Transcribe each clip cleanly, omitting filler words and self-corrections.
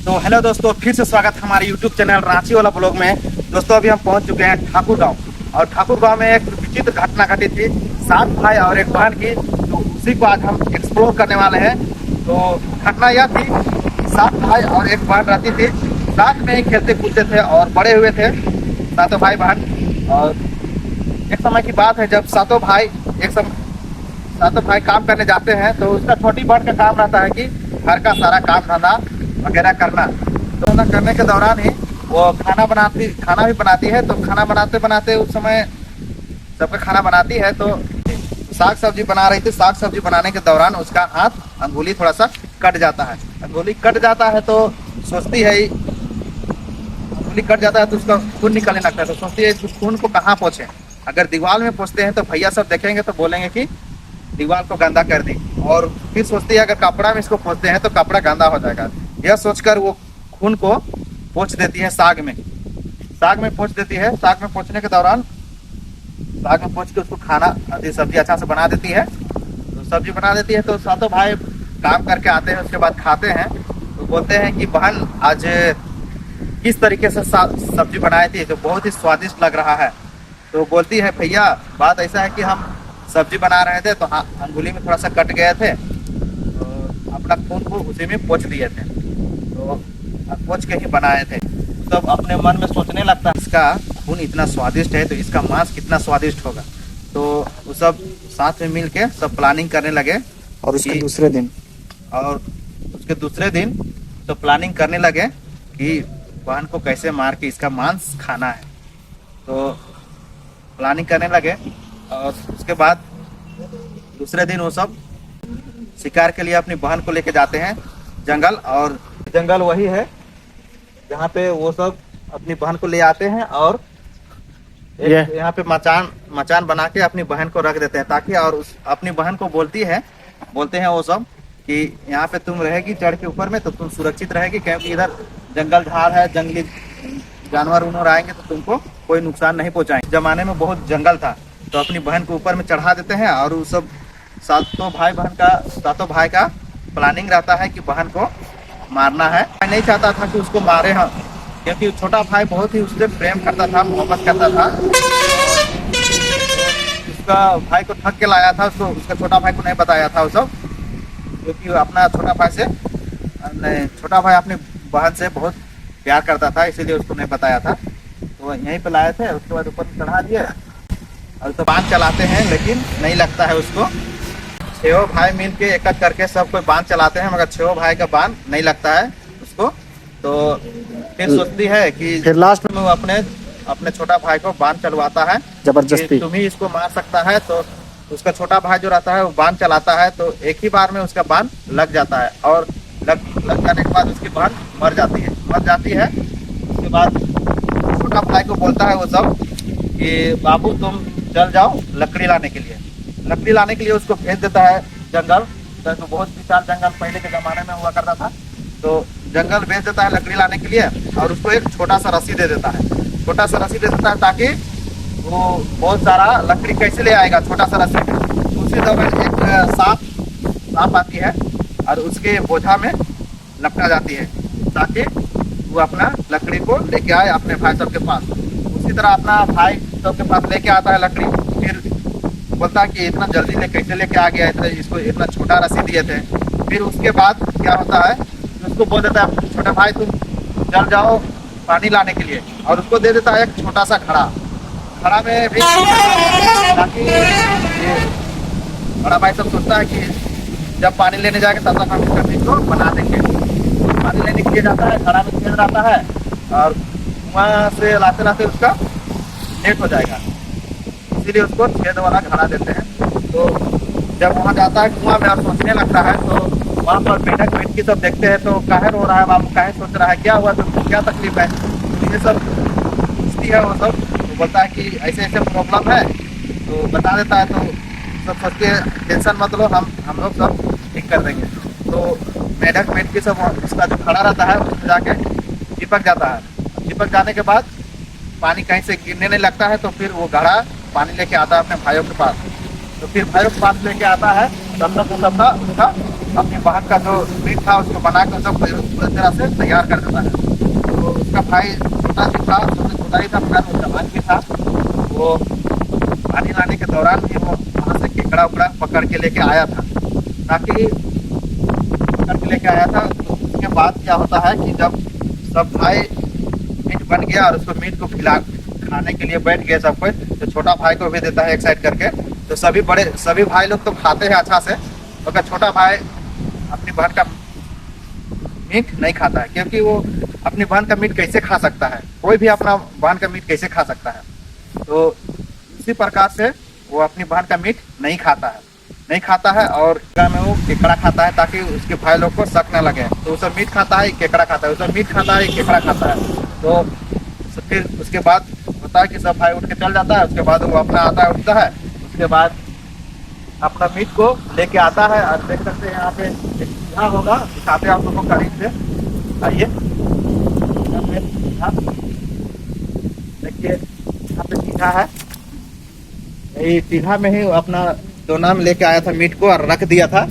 तो हेलो दोस्तों, फिर से स्वागत है हमारे यूट्यूब चैनल रांची वाला ब्लॉग में। दोस्तों अभी हम पहुंच चुके हैं ठाकुर गांव, और ठाकुर गांव में एक विचित्र घटना घटी थी 7 भाई और एक बहन की। तो उसी को आज हम एक्सप्लोर करने वाले हैं। तो घटना यह थी, 7 भाई और एक बहन रहती थी, साथ में ही खेलते कूदते थे और बड़े हुए थे सातों भाई बहन। और एक समय की बात है जब सातों भाई काम करने जाते हैं, तो उसका छोटी बहन का काम रहता है कि घर का सारा काम धंधा वगैरह करना। तो करने के दौरान ही वो खाना भी बनाती है। तो खाना बनाते बनाते उस समय सबका खाना बनाती है, तो साग सब्जी बना रही थी। साग सब्जी बनाने के दौरान उसका हाथ अंगुली थोड़ा सा कट जाता है। अंगुली कट जाता है तो सोचती है, अंगुली कट जाता है तो उसका खून निकलने लगता है। तो सोचती है इस खून को कहाँ पहुँचे। अगर दीवार में पहुँचते हैं तो भैया सब देखेंगे तो बोलेंगे कि दीवार को गंदा कर दी। और फिर सोचती है अगर कपड़ा में इसको पोंछते हैं तो कपड़ा गंदा हो जाएगा। यह सोचकर वो खून को पोंछ देती है साग में पोंछ देती है। साग में पोंछने के दौरान साग में पोंछ के उसको खाना सब्जी अच्छा से बना देती है। तो सब्जी बना देती है तो सातों भाई काम करके आते हैं, उसके बाद खाते हैं। तो बोलते हैं कि बहन आज किस तरीके से सब्जी बनाई थी, तो बहुत ही स्वादिष्ट लग रहा है। तो बोलती है भैया बात ऐसा है कि हम सब्जी बना रहे थे तो हाँ अंगुली में थोड़ा सा कट गए थे, तो अपना खून को उसी में पोंछ दिए थे, तो पोंछ के ही बनाए थे। तब अपने मन में सोचने लगता है इसका खून इतना स्वादिष्ट है तो इसका मांस कितना स्वादिष्ट होगा। तो वो सब साथ में मिल के सब प्लानिंग करने लगे। और उसके दूसरे दिन तो प्लानिंग करने लगे कि बहन को कैसे मार के इसका मांस खाना है। तो प्लानिंग करने लगे, और उसके बाद दूसरे दिन वो सब शिकार के लिए अपनी बहन को लेके जाते हैं जंगल। और जंगल वही है जहाँ पे वो सब अपनी बहन को ले आते हैं, और यहाँ पे मचान बना के अपनी बहन को रख देते हैं ताकि, और अपनी बहन को बोलते हैं वो सब कि यहाँ पे तुम रहेगी चढ़ के ऊपर में तो तुम सुरक्षित रहेगी, क्योंकि इधर जंगल झाड़ है, जंगली जानवर उनवर आएंगे तो तुमको कोई नुकसान नहीं पहुँचाएंगे। जमाने में बहुत जंगल था, तो अपनी बहन को ऊपर में चढ़ा देते हैं। और वो सब सातों भाई का प्लानिंग रहता है कि बहन को मारना है। मैं नहीं चाहता था कि उसको मारे हम, क्योंकि छोटा भाई बहुत ही उससे प्रेम करता था, मोहब्बत करता था। उसका भाई को ठग के लाया था, उसको उसका छोटा भाई को नहीं बताया था वो सब, क्योंकि अपना छोटा भाई अपनी बहन से बहुत प्यार करता था, इसीलिए उसको नहीं बताया था। तो यहीं पे लाए थे, उसके बाद ऊपर चढ़ा दिए और तो बांध चलाते हैं, लेकिन नहीं लगता है उसको। 6 भाई मिल के एक एक करके सब कोई बांध चलाते हैं, मगर 6 भाई का बांध नहीं लगता है उसको। तो फिर सोचती है कि फिर लास्ट में वो अपने छोटा भाई को बांध चलवाता है जबरदस्ती, तुम ही इसको मार सकता है। तो उसका छोटा भाई जो रहता है वो बांध चलाता है, तो एक ही बार में उसका बांध लग जाता है, और लग जाने के बाद उसकी बहन मर जाती है। उसके बाद छोटा भाई को बोलता है वो सब कि बाबू तुम चल जाओ लकड़ी लाने के लिए उसको भेज देता है जंगल। तो बहुत विशाल जंगल पहले के जमाने में हुआ करता था, तो जंगल भेज देता है लकड़ी लाने के लिए, और उसको एक छोटा सा रस्सी दे देता है ताकि वो बहुत सारा लकड़ी कैसे ले आएगा छोटा सा रस्सी में। तो उसी दौरान एक सांप आती है और उसके बोझा में लपटा जाती है ताकि वो अपना लकड़ी को लेके आए अपने भाई सब के पास। उसी तरह अपना भाई सबके पास लेके आता है लकड़ी। फिर बोलता है कि इतना जल्दी कैसे लेके आ गया, इसको इतना छोटा रस्सी दिए थे। फिर उसके बाद क्या होता है, उसको बोल देता है छोटा भाई तुम चल जाओ पानी लाने के लिए, और उसको दे देता है एक छोटा सा घड़ा में भी, ताकि बड़ा भाई सब सोचता है कि जब पानी लेने जाएंगे तब तक हम इसका बीज को बना देंगे। पानी लेने के लिए जाता है, घड़ा में छेद रहता है, और वहाँ से लाते उसका लेट हो जाएगा, इसीलिए उसको छेद वाला घड़ा देते हैं। तो जब वहाँ जाता है कुआं में और सोचने लगता है, तो वहाँ पर मेढक मेढकी सब देखते हैं। तो काहे रो रहा है बाबू, काहे सोच रहा है, क्या हुआ तुमको, क्या तकलीफ है, तो ये सब पूछती है वो सब। तो बोलता है कि ऐसे प्रॉब्लम है, तो बता देता है। तो सब सोचते हैं टेंशन मत लो, हम लोग सब ठीक कर देंगे। तो मेढक मेढकी सब उसका जो खड़ा रहता है उसमें जाके चिपक जाता है। चिपक जाने के बाद पानी कहीं से गिरने नहीं लगता है, तो फिर वो घड़ा पानी लेके आता है अपने भाइयों के पास। तो फिर भाइयों के पास लेके आता है, तब तक उसका अपनी बहन का जो मीट था उसको बना कर सब पूरी तरह से तैयार कर देता है। तो उसका भाई छोटा सी था, सबसे छोटा ही था मगर वो जवान भी था। वो पानी लाने के दौरान भी वो वहाँ से केकड़ा उकड़ा पकड़ के लेके आया था, ताकि पकड़ के लेके आया था। तो उसके बाद क्या होता है कि जब सब भाई मीट बन गया और उसको मीट को खाने के लिए बैठ गए सब कोई, तो छोटा भाई को भी देता है एक साइड करके। तो सभी भाई लोग तो खाते हैं अच्छा से, मगर छोटा भाई अपनी बहन का मीट नहीं खाता है, क्योंकि वो अपनी बहन का मीट कैसे खा सकता है, कोई भी अपना बहन का मीट कैसे खा सकता है। तो इसी प्रकार से वो अपनी बहन का मीट नहीं खाता है और में वो केकड़ा खाता है, ताकि उसके भाई लोग को शक न लगे। तो उसे मीट खाता है, केकड़ा खाता है, उसे मीट खाता है, केकड़ा खाता है। तो फिर उसके बाद होता है कि सब भाई उठ के चल जाता है। उसके बाद वो अपना आता है, उठता है, उसके बाद अपना मीट को लेके आता है। और देख सकते हैं यहाँ पे एक चूल्हा होगा, दिखाते हैं आप लोगों को करीब से, आइए। देखिए यहाँ पे चूल्हा है, यही चूल्हा में ही अपना दोना में लेके आया था मीट को और रख दिया था।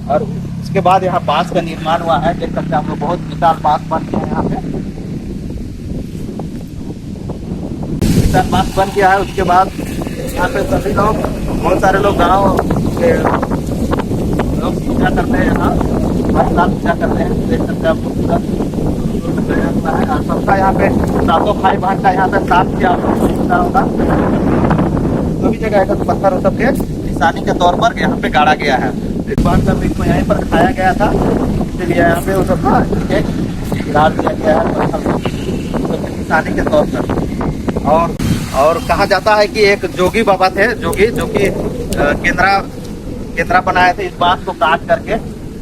और उसके बाद यहाँ बांस का निर्माण हुआ है, देख सकते हैं आप लोग, बहुत विशाल बांस बन गया है यहाँ पे, विशाल बांस बन गया है। उसके बाद यहाँ पे सभी लोग, बहुत सारे लोग गाँव के लोग पूजा करते हैं, यहाँ हर साल पूजा करते हैं। देख सकते हैं आप लोग पूरा है। और सबका यहाँ पे सातों भाई बहन का यहाँ पे साथ किया होगा, सभी जगह ऐसा पत्थर सब के निशानी के तौर पर यहाँ पे गाड़ा गया है। इस बार का मीट को यहीं पर खाया गया था, इसलिए यहाँ पे वो सब गाड़ दिया गया है निशानी के तौर पर। और कहा जाता है कि एक जोगी बाबा थे, जो कि केंद्रा बनाए थे इस बांस को काट करके।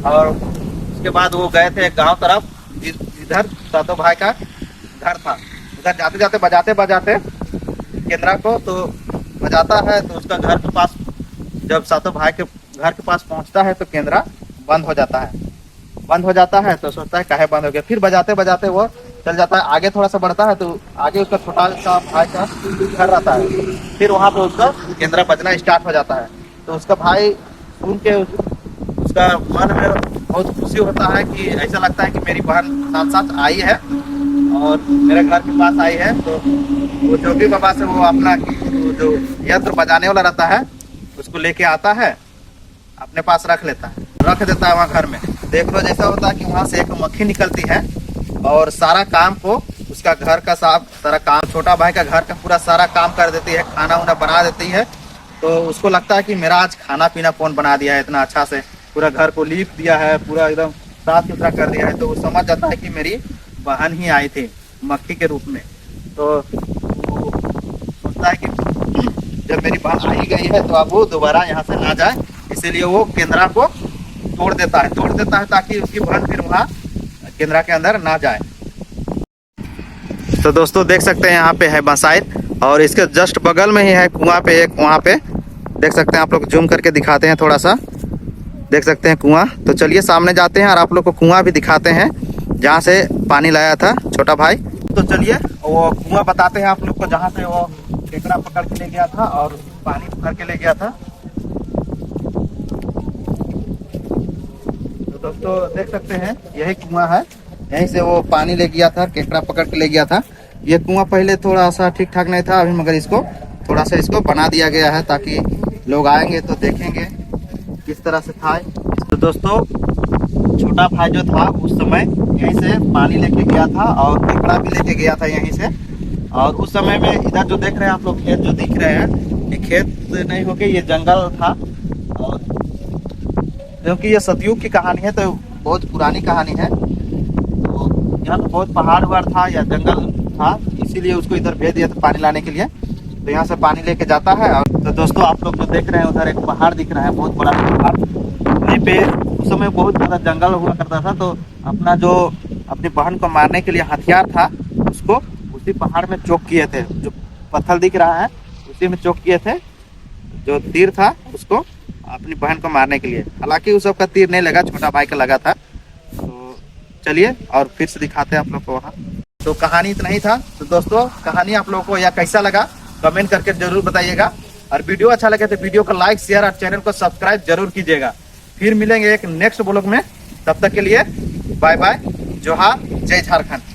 और उसके बाद वो गए थे गांव तरफ, इधर सातों भाई का घर था, उधर जाते जाते बजाते केंद्रा को तो बजाता है। तो उसका घर के पास, जब सातों भाई के घर के पास पहुंचता है तो केंद्रा बंद हो जाता है। तो सोचता है काहे बंद हो गया, फिर बजाते वो चल जाता है। आगे थोड़ा सा बढ़ता है तो आगे उसका छोटा सा भाई का घर रहता है, फिर वहाँ पे उसका केंद्रा बजना स्टार्ट हो जाता है। तो उसका भाई सुन के उसका मन में बहुत खुशी होता है कि ऐसा लगता है कि मेरी बहन साथ आई है और मेरे घर के पास आई है। तो वो जोगी बाबा से वो अपना जो यंत्र बजाने वाला रहता है उसको लेके आता है, अपने पास रख देता है वहाँ घर में। देख लो जैसा होता है कि वहाँ से एक मक्खी निकलती है और सारा काम को, उसका घर का सारा काम, छोटा भाई का घर का पूरा सारा काम कर देती है, खाना उना बना देती है। तो उसको लगता है कि मेरा आज खाना पीना कौन बना दिया है, इतना अच्छा से पूरा घर को लीप दिया है, पूरा एकदम साफ सुथरा कर दिया है। तो वो समझ जाता है कि मेरी बहन ही आई थी मक्खी के रूप में। तो वो सोचता है कि जब मेरी बहन आई गई है तो अब वो दोबारा यहाँ से ना जाए, इसीलिए वो केंद्रा को तोड़ देता है ताकि उसकी बहन फिर वहाँ केंद्रा के अंदर ना जाए। तो दोस्तों देख सकते हैं यहाँ पे है बसाइत, और इसके जस्ट बगल में ही है कुआं पे एक, वहाँ पे देख सकते हैं आप लोग, जूम करके दिखाते हैं थोड़ा सा, देख सकते हैं कुआं। तो चलिए सामने जाते हैं और आप लोग को कुआं भी दिखाते हैं जहाँ से पानी लाया था छोटा भाई। तो चलिए वो कुआं बताते हैं आप लोग को, जहाँ से वो केकड़ा पकड़ के ले गया था और पानी भर के ले गया था। तो दोस्तों देख सकते हैं यही कुआं है, यहीं से वो पानी ले गया था, केकड़ा पकड़ के ले गया था। ये कुआं पहले थोड़ा सा ठीक ठाक नहीं था अभी, मगर इसको थोड़ा सा इसको बना दिया गया है ताकि लोग आएंगे तो देखेंगे किस तरह से था। तो दोस्तों छोटा भाई जो था उस समय यहीं से पानी लेके गया था और केकड़ा भी लेके गया था यहीं से। और उस समय में इधर जो देख रहे हैं आप लोग, खेत जो दिख रहे हैं, ये खेत नहीं होके ये जंगल था। और क्योंकि ये सतयुग की कहानी है तो बहुत पुरानी कहानी है, तो यहाँ तो बहुत पहाड़ वहाड़ था या जंगल था, इसीलिए उसको इधर भेज दिया था पानी लाने के लिए। तो यहाँ से पानी लेके जाता है। और तो दोस्तों आप लोग जो देख रहे हैं उधर एक पहाड़ दिख रहा है, बहुत बड़ा पहाड़। वहीं पे उस समय बहुत ज़्यादा जंगल हुआ करता था, तो अपनी बहन को मारने के लिए हथियार था उसको उसी पहाड़ में चोक किए थे। जो पत्थर दिख रहा है उसी में चोक किए थे, जो तीर था उसको अपनी बहन को मारने के लिए। हालांकि उस सबका तीर नहीं लगा, छोटा भाई का लगा था। तो चलिए और फिर से दिखाते हैं आप लोग को वहाँ। तो कहानी इतना ही था। तो दोस्तों कहानी आप लोगों को यह कैसा लगा कमेंट करके जरूर बताइएगा, और वीडियो अच्छा लगे तो वीडियो को लाइक शेयर और चैनल को सब्सक्राइब जरूर कीजिएगा। फिर मिलेंगे एक नेक्स्ट ब्लॉग में। तब तक के लिए बाय बाय, जोहार, जय झारखंड।